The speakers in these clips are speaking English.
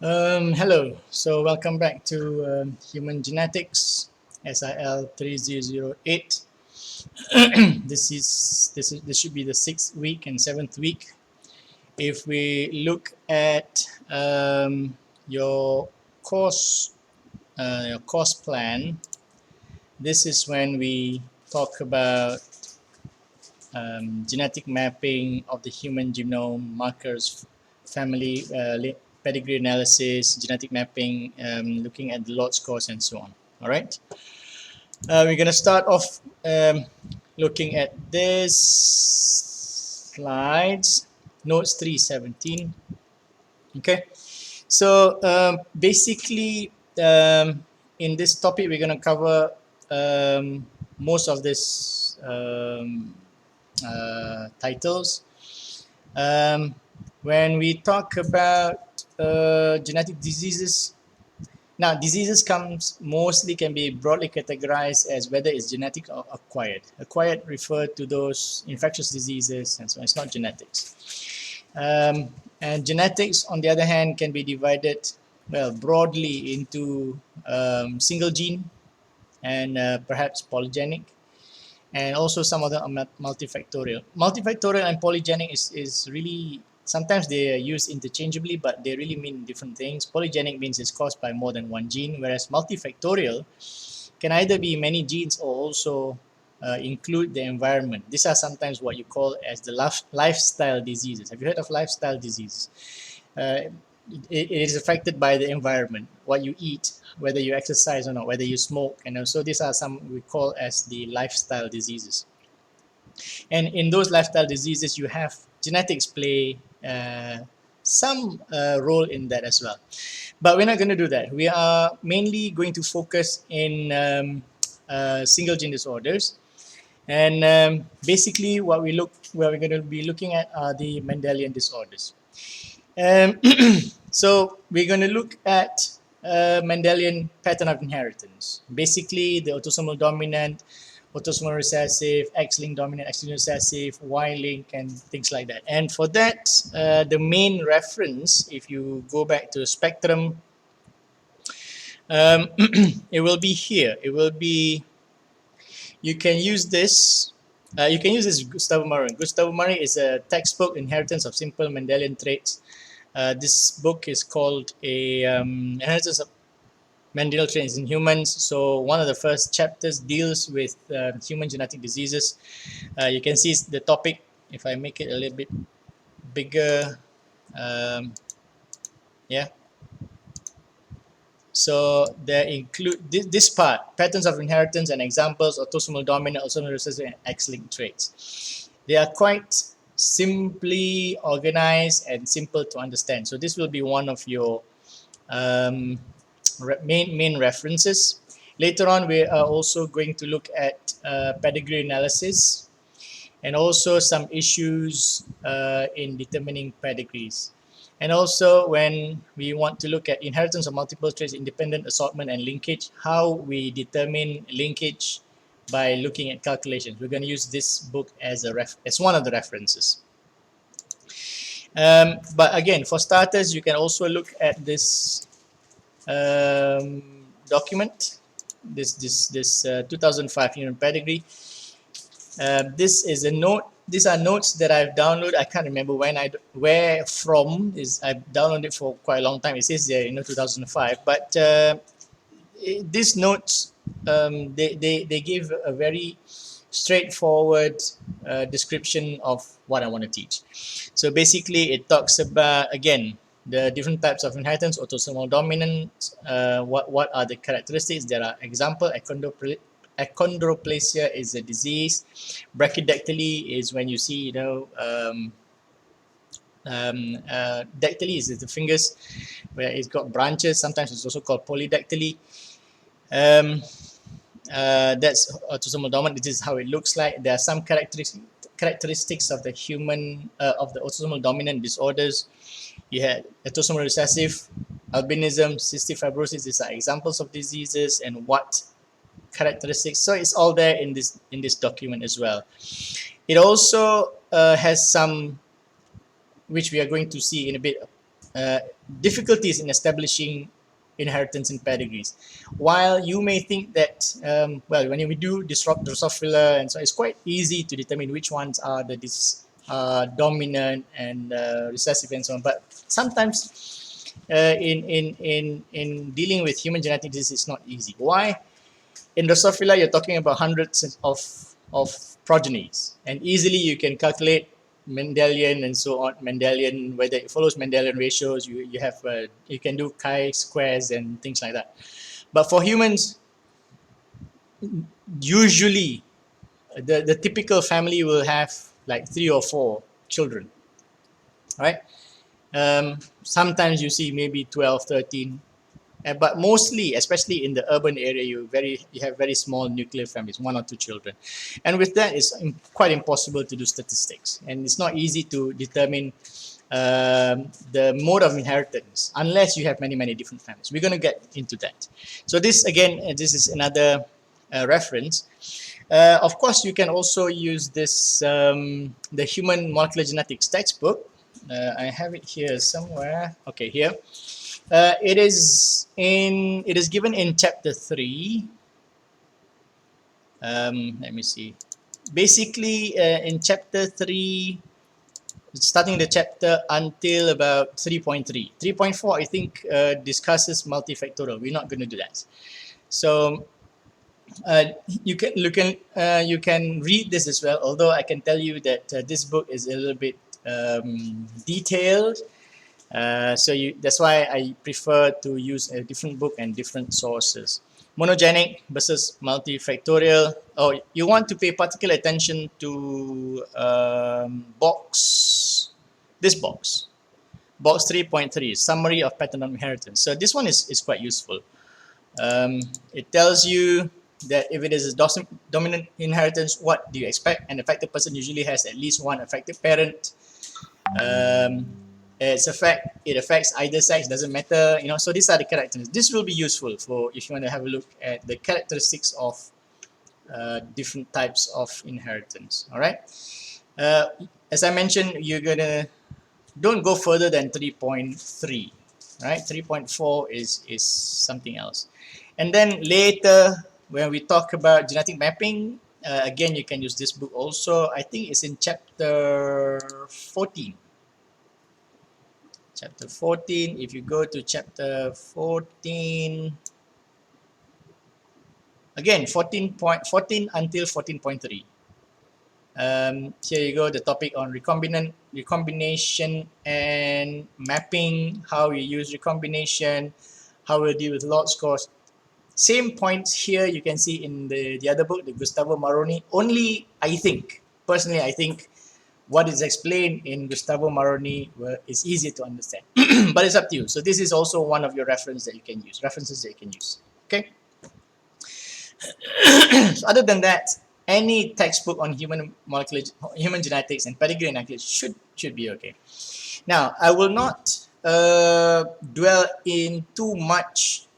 Hello, so welcome back to Human Genetics, SIL 3008. This should be the 6th week and 7th week. If we look at your course plan, this is when we talk about genetic mapping of the human genome, markers, family, pedigree analysis, genetic mapping, looking at the lot scores and so on. All right. We're going to start off looking at this slides, notes 317. Okay. So basically, in this topic, we're going to cover most of this titles. When we talk about genetic diseases, now diseases can be broadly categorized as whether it's genetic or acquired. Acquired refer to those infectious diseases, and so it's not genetics. And genetics, on the other hand, can be divided broadly into single gene and perhaps polygenic, and also some of them are multifactorial. Multifactorial and polygenic is really, sometimes they are used interchangeably, but they really mean different things. Polygenic means it's caused by more than one gene, whereas multifactorial can either be many genes or also include the environment. These are sometimes what you call as the lifestyle diseases. Have you heard of lifestyle diseases? It is affected by the environment, what you eat, whether you exercise or not, whether you smoke, and so these are some we call as the lifestyle diseases. And in those lifestyle diseases, you have genetics play some role in that as well. But we're not going to do that. We are mainly going to focus in single gene disorders. And basically, what we're going to be looking at are the Mendelian disorders. So we're going to look at Mendelian pattern of inheritance. Basically, the autosomal dominant, autosomal recessive, X-linked dominant, X-linked recessive, Y-linked, and things like that. And for that, the main reference, if you go back to the spectrum, it will be here. It will be, you can use this. You can use this Gustavo Murray. Gustavo Murray is a textbook, Inheritance of Simple Mendelian Traits. This book is called Inheritance of Mendelian Traits in Humans. So one of the first chapters deals with human genetic diseases. You can see the topic, if I make it a little bit bigger. Yeah. So there include this part, patterns of inheritance and examples, autosomal dominant, autosomal recessive, and X-linked traits. They are quite simply organized and simple to understand. So this will be one of your main references. Later on, we are also going to look at pedigree analysis and also some issues in determining pedigrees. And also when we want to look at inheritance of multiple traits, independent assortment and linkage, how we determine linkage by looking at calculations. We're going to use this book as one of the references. But again, for starters, you can also look at this document, this 2005 Human Pedigree. This is a note. These are notes that I've downloaded. I can't remember where from. I've downloaded it for quite a long time. It says there, 2005. But these notes, they give a very straightforward description of what I want to teach. So basically, it talks about, again, the different types of inheritance, autosomal dominant, what are the characteristics. There are example, achondroplasia is a disease. Brachydactyly is when you see, dactyly is the fingers where it's got branches. Sometimes it's also called polydactyly. That's autosomal dominant. This is how it looks like. There are some characteristics of the human of the autosomal dominant disorders. You had autosomal recessive, albinism, cystic fibrosis. These are examples of diseases and what characteristics. So it's all there in this document as well. It also has some, which we are going to see in a bit, uh, difficulties in establishing inheritance in pedigrees. While you may think that, well, when we do disrupt Drosophila, and so it's quite easy to determine which ones are the dominant and recessive and so on. But sometimes in dealing with human genetic disease, it's not easy. Why? In Drosophila, you're talking about hundreds of progenies, and easily you can calculate Mendelian and so on, Mendelian, whether it follows Mendelian ratios, you have you can do chi-squares and things like that. But for humans, usually the typical family will have like 3 or 4 children, right? Sometimes you see maybe 12, 13, but mostly, especially in the urban area, you have very small nuclear families, 1 or 2 children, and with that, it's quite impossible to do statistics, and it's not easy to determine the mode of inheritance unless you have many different families. We're going to get into that. So this again, this is another reference. Of course, you can also use this the Human Molecular Genetics textbook. I have it here somewhere. Okay, here. It is given in chapter 3. Let me see. Basically, in chapter 3, starting the chapter until about 3.3. 3.4, I think, discusses multifactorial. We're not going to do that. So you can read this as well. Although I can tell you that this book is a little bit detailed. That's why I prefer to use a different book and different sources. Monogenic versus multifactorial. Oh, you want to pay particular attention to this box 3.3, summary of pattern of inheritance. So this one is quite useful. It tells you that if it is a dominant inheritance, what do you expect? An affected person usually has at least one affected parent. It affects either sex, doesn't matter, so these are the characteristics. This will be useful for if you want to have a look at the characteristics of different types of inheritance. All right, as I mentioned, don't go further than 3.3, right? 3.4 is something else. And then later, when we talk about genetic mapping, again, you can use this book also. I think it's in chapter 14. Chapter 14, if you go to chapter 14, again, 14 until 14.3. Here you go, the topic on recombination and mapping, how we use recombination, how we deal with lot scores. Same points here you can see in the other book, the Gustavo Maroni. Only, personally, I think what is explained in Gustavo Maroni is easier to understand. But it's up to you. So this is also one of your references that you can use. Okay. So other than that, any textbook on human genetics and pedigree analysis should be okay. Now, I will not dwell in too much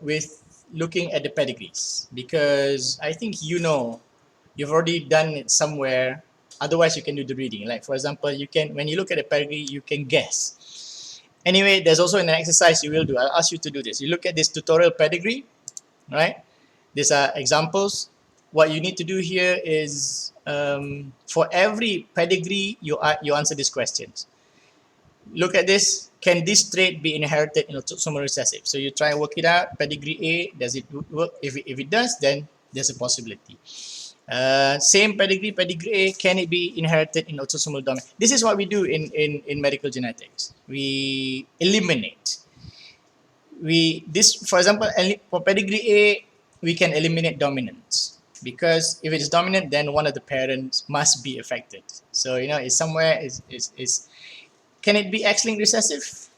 with looking at the pedigrees, because I think you've already done it somewhere. Otherwise, you can do the reading. Like, for example, when you look at a pedigree, you can guess. Anyway, there's also an exercise you will do. I'll ask you to do this. You look at this tutorial pedigree, right? These are examples. What you need to do here is, for every pedigree, you answer these questions. Look at this. Can this trait be inherited in autosomal recessive? So you try and work it out. Pedigree A, does it work? If it does, then there's a possibility. Same pedigree A, can it be inherited in autosomal dominant? This is what we do in medical genetics. We eliminate. For example, for pedigree A, we can eliminate dominance, because if it is dominant, then one of the parents must be affected. So it's somewhere can it be X-linked recessive?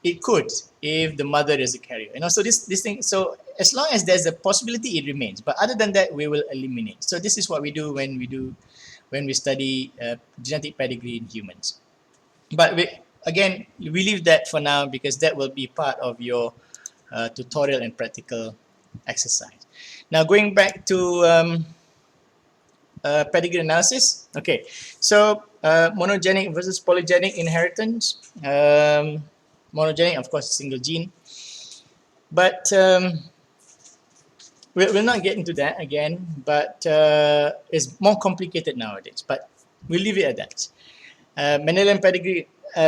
It could, if the mother is a carrier. So this thing. So as long as there's a possibility, it remains. But other than that, we will eliminate. So this is what we do when we study genetic pedigree in humans. But we leave that for now, because that will be part of your tutorial and practical exercise. Now, going back to pedigree analysis. Okay, so Monogenic versus polygenic inheritance. Monogenic, of course, single gene. But we'll not get into that again, but it's more complicated nowadays. But we'll leave it at that. Mendelian pedigree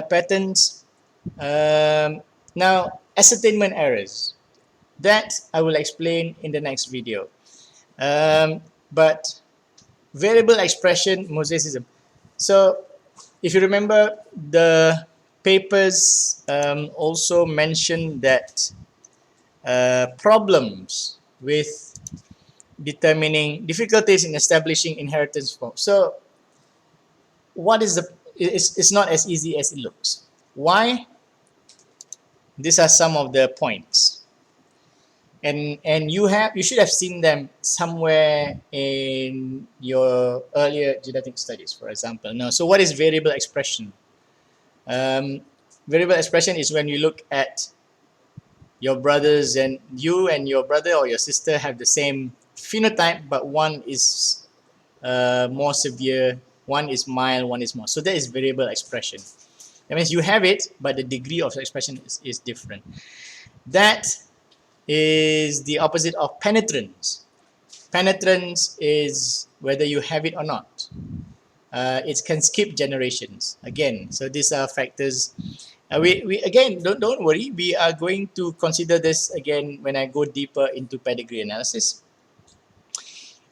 patterns. Now, ascertainment errors. That I will explain in the next video. But variable expression mosaicism. So, if you remember, the papers also mentioned that problems with determining difficulties in establishing inheritance form. So, what is the? It's not as easy as it looks. Why? These are some of the points, and you should have seen them somewhere in your earlier genetic studies, for example. Now, so what is variable expression? Variable expression is when you look at your brothers, and you and your brother or your sister have the same phenotype, but one is more severe, one is mild, one is more. So that is variable expression. That means you have it, but the degree of expression is different. That is the opposite of penetrance. Penetrance is whether you have it or not. It can skip generations again. So these are factors. We again don't worry. We are going to consider this again when I go deeper into pedigree analysis.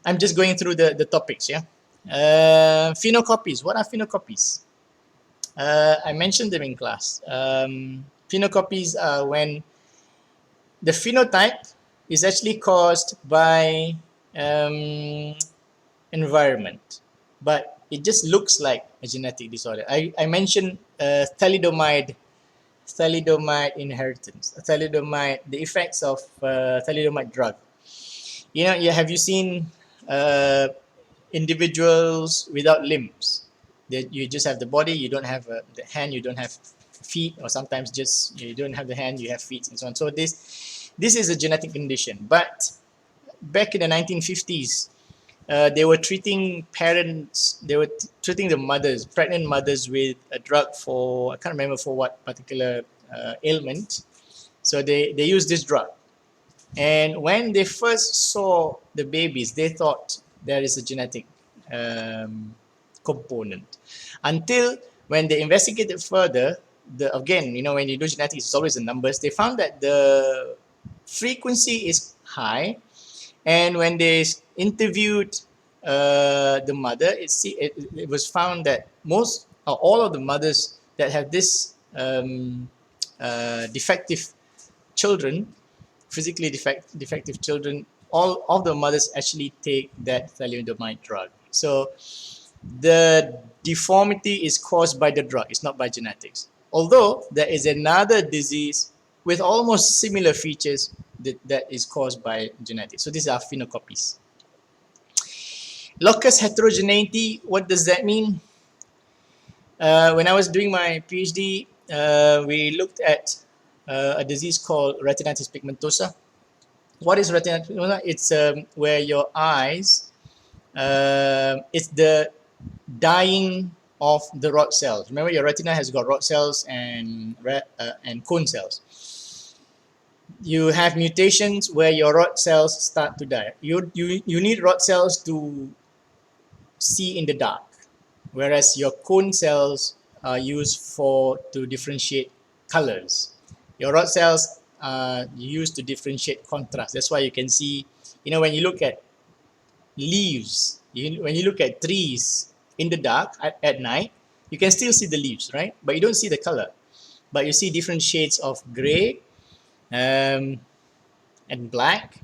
I'm just going through the topics. Yeah. Phenocopies. What are phenocopies? I mentioned them in class. Phenocopies are when the phenotype is actually caused by environment, but it just looks like a genetic disorder. I mentioned thalidomide inheritance, the effects of thalidomide drug. Have you seen individuals without limbs? You just have the body, you don't have the hand, you don't have feet, or sometimes just you don't have the hand, you have feet, and so on. So this is a genetic condition. But back in the 1950s, they were treating treating the mothers, pregnant mothers, with a drug for, I can't remember for what particular ailment. So they used this drug. And when they first saw the babies, they thought there is a genetic component. Until when they investigated further, again, when you do genetics, it's always the numbers. They found that the frequency is high, and when they interviewed the mother, it was found that most or all of the mothers that have this defective children, physically defective children, all of the mothers actually take that thalidomide drug. So the deformity is caused by the drug, it's not by genetics. Although there is another disease with almost similar features that is caused by genetics. So these are phenocopies. Locus heterogeneity, what does that mean? When I was doing my PhD, we looked at a disease called retinitis pigmentosa. What is retinitis pigmentosa? It's where your eyes, it's the dying of the rod cells. Remember, your retina has got rod cells and cone cells. You have mutations where your rod cells start to die. You need rod cells to see in the dark, whereas your cone cells are used to differentiate colors. Your rod cells are used to differentiate contrast. That's why you can see, when you look at leaves, when you look at trees in the dark at night, you can still see the leaves, right? But you don't see the color. But you see different shades of gray and black.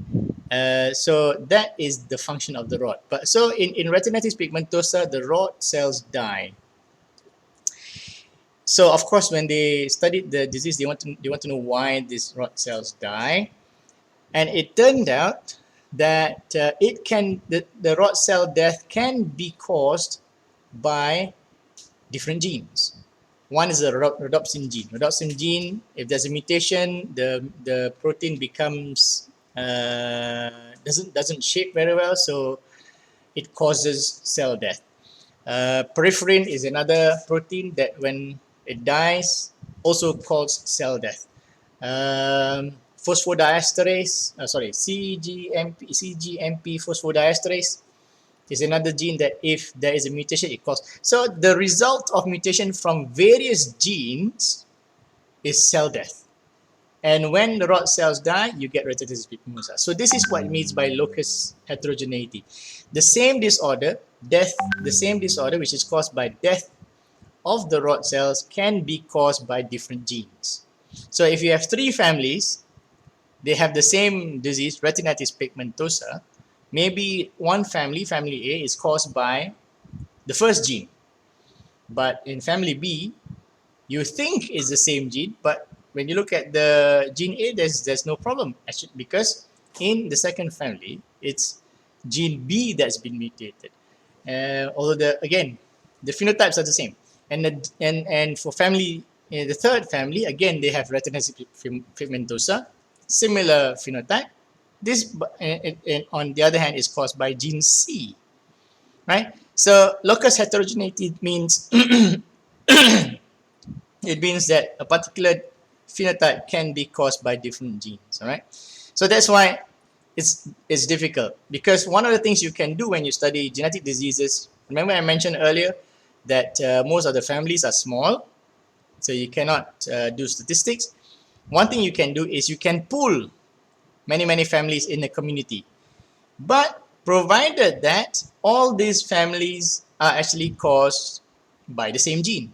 So that is the function of the rod. But so in retinitis pigmentosa, the rod cells die. So of course, when they studied the disease, they want to know why these rod cells die, and it turned out that the rod cell death can be caused by different genes. One is the rhodopsin gene. Rhodopsin gene, if there's a mutation, the protein becomes doesn't shape very well, so it causes cell death. Peripherin is another protein that when it dies also causes cell death. Phosphodiesterase, CGMP phosphodiesterase is another gene that if there is a mutation, it causes. So the result of mutation from various genes is cell death. And when the rod cells die, you get retinitis pigmentosa. So this is what it means by locus heterogeneity. The same disorder, which is caused by death of the rod cells, can be caused by different genes. So if you have three families, they have the same disease, retinitis pigmentosa, maybe one family, family A, is caused by the first gene. But in family B, you think it's the same gene, but when you look at the gene A, there's no problem actually, because in the second family, it's gene B that's been mutated. Although the phenotypes are the same, and for family in the third family, again they have retinitis pigmentosa, similar phenotype. This, and on the other hand, is caused by gene C, right? So locus heterogeneity means it means that a particular phenotype can be caused by different genes. All right, so that's why it's difficult, because one of the things you can do when you study genetic diseases, remember I mentioned earlier that most of the families are small, so you cannot do statistics. One thing you can do is you can pool many families in a community, but provided that all these families are actually caused by the same gene.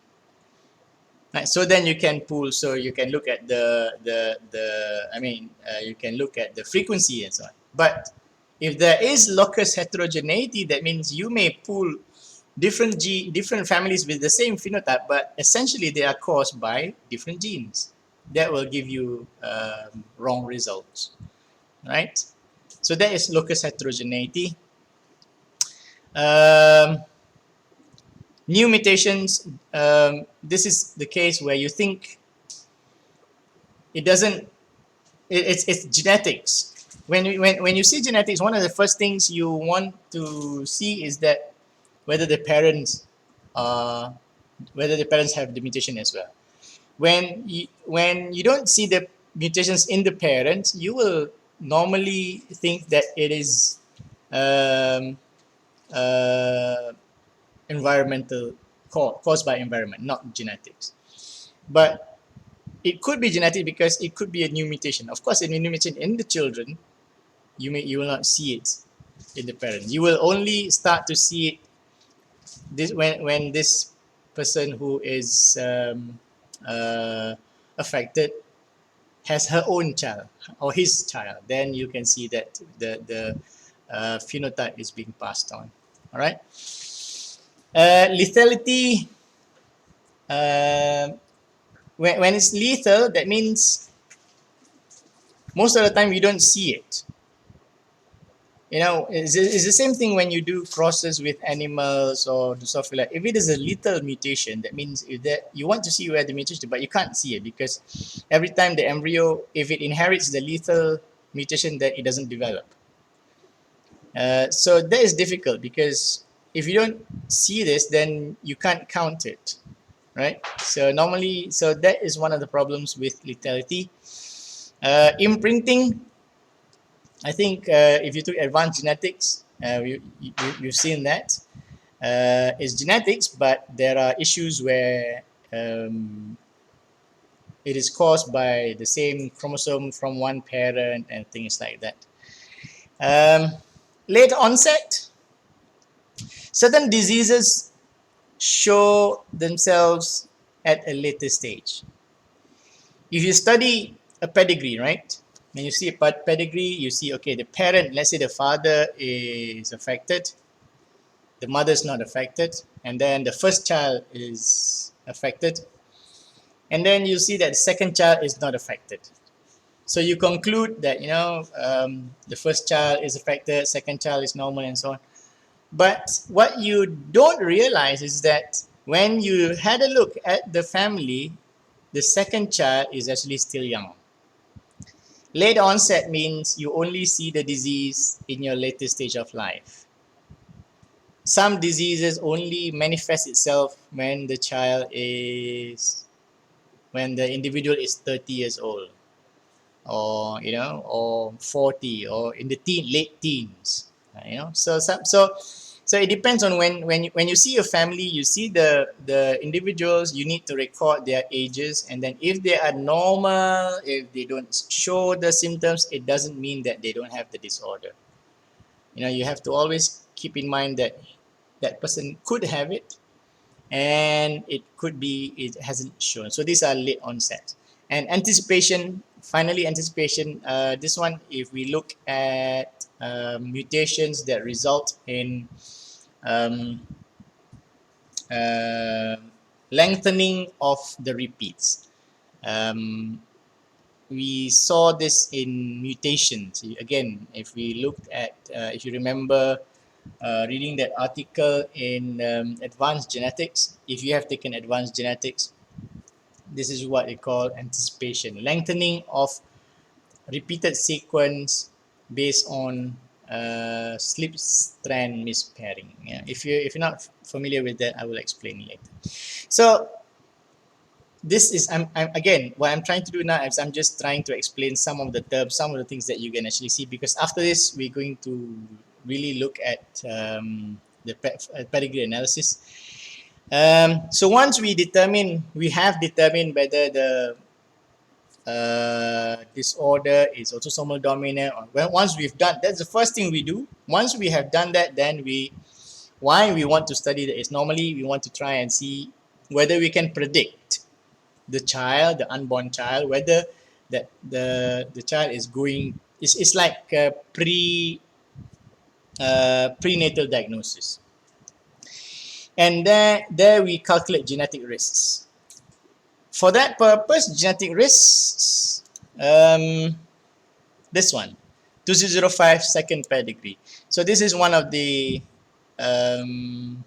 Right, so then you can pool, so you can look at you can look at the frequency and so on. But if there is locus heterogeneity, that means you may pool different families with the same phenotype, but essentially they are caused by different genes. That will give you wrong results, right? So that is locus heterogeneity. New mutations, this is the case where you think it doesn't, it's genetics. When you see genetics, one of the first things you want to see is that whether the parents have the mutation as well. When you don't see the mutations in the parents, you will normally think that it is environmental, caused by environment, not genetics. But it could be genetic because it could be a new mutation. Of course, a new mutation in the children, you will not see it in the parents. You will only start to see it when this person who is affected has her own child or his child. Then you can see that the phenotype is being passed on. All right. Lethality. When it's lethal, that means most of the time you don't see it. You know, it's the same thing when you do crosses with animals or stuff like that. If it is a lethal mutation, that means you want to see where the mutation, but you can't see it because every time the embryo, if it inherits the lethal mutation, then it doesn't develop. So that is difficult because if you don't see this, then you can't count it, right? So normally, so that is one of the problems with lethality. Imprinting, I think if you took advanced genetics, you've seen that. It's genetics, but there are issues where it is caused by the same chromosome from one parent and things like that. Late onset. Certain diseases show themselves at a later stage. If you study a pedigree, right? When you see a pedigree, you see, okay, the parent, let's say the father is affected, the mother is not affected, and then the first child is affected, and then you see that the second child is not affected. So you conclude that, the first child is affected, second child is normal, and so on. But what you don't realize is that when you had a look at the family, the second child is actually still young. Late onset means you only see the disease in your later stage of life. some diseases only manifest itself when the individual is 30 years old, or or 40, or in the late teens. So it depends on when you see a family, you see the individuals, you need to record their ages, and then if they are normal, if they don't show the symptoms, it doesn't mean that they don't have the disorder. You have to always keep in mind that that person could have it, and it could be it hasn't shown. So these are late onset. And anticipation, finally anticipation, this one, if we look at mutations that result in um, uh, lengthening of the repeats. Um, we saw this in mutations. Again, if we looked at, if you remember reading that article in Advanced Genetics, if you have taken Advanced Genetics, this is what they call anticipation, lengthening of repeated sequence based on slip strand mispairing. Yeah, if you're not familiar with that, I will explain later. So this is I'm again, what I'm trying to do now is I'm just trying to explain some of the terms, some of the things that you can actually see, because after this we're going to really look at the pedigree analysis. So once we have determined whether the disorder is autosomal dominant, or once we've done, that's the first thing we do. Once we have done that, then why we want to study that is, normally we want to try and see whether we can predict the child, the unborn child, whether that the child is going, it's like a prenatal diagnosis. And there we calculate genetic risks. For that purpose, genetic risks, this one, 2005 second pedigree. So this is one of the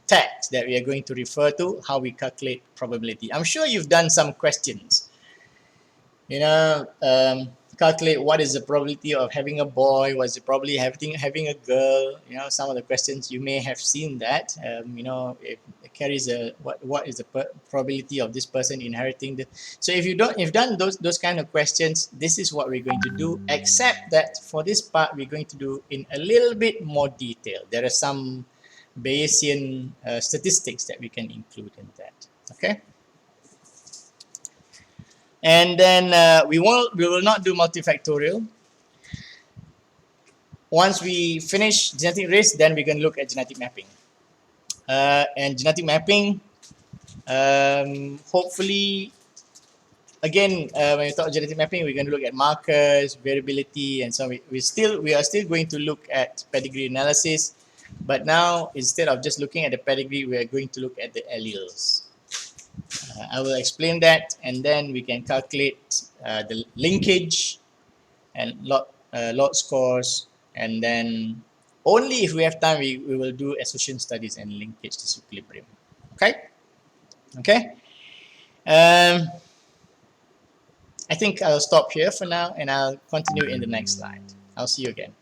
tags that we are going to refer to, how we calculate probability. I'm sure you've done some questions, calculate what is the probability of having a boy, what's the probability of having a girl. Some of the questions you may have seen that. It carries a what is the probability of this person inheriting the. So if you've done those kind of questions, this is what we're going to do, except that for this part we're going to do in a little bit more detail. There are some Bayesian statistics that we can include in that. Okay. And then we will not do multifactorial. Once we finish genetic risk, then we can look at genetic mapping. And genetic mapping, hopefully, again, when we talk genetic mapping, we're going to look at markers, variability, and so we are still going to look at pedigree analysis. But now, instead of just looking at the pedigree, we are going to look at the alleles. I will explain that, and then we can calculate the linkage and lot scores, and then only if we have time we will do association studies and linkage disequilibrium. Okay. I think I'll stop here for now, and I'll continue in the next slide. I'll see you again.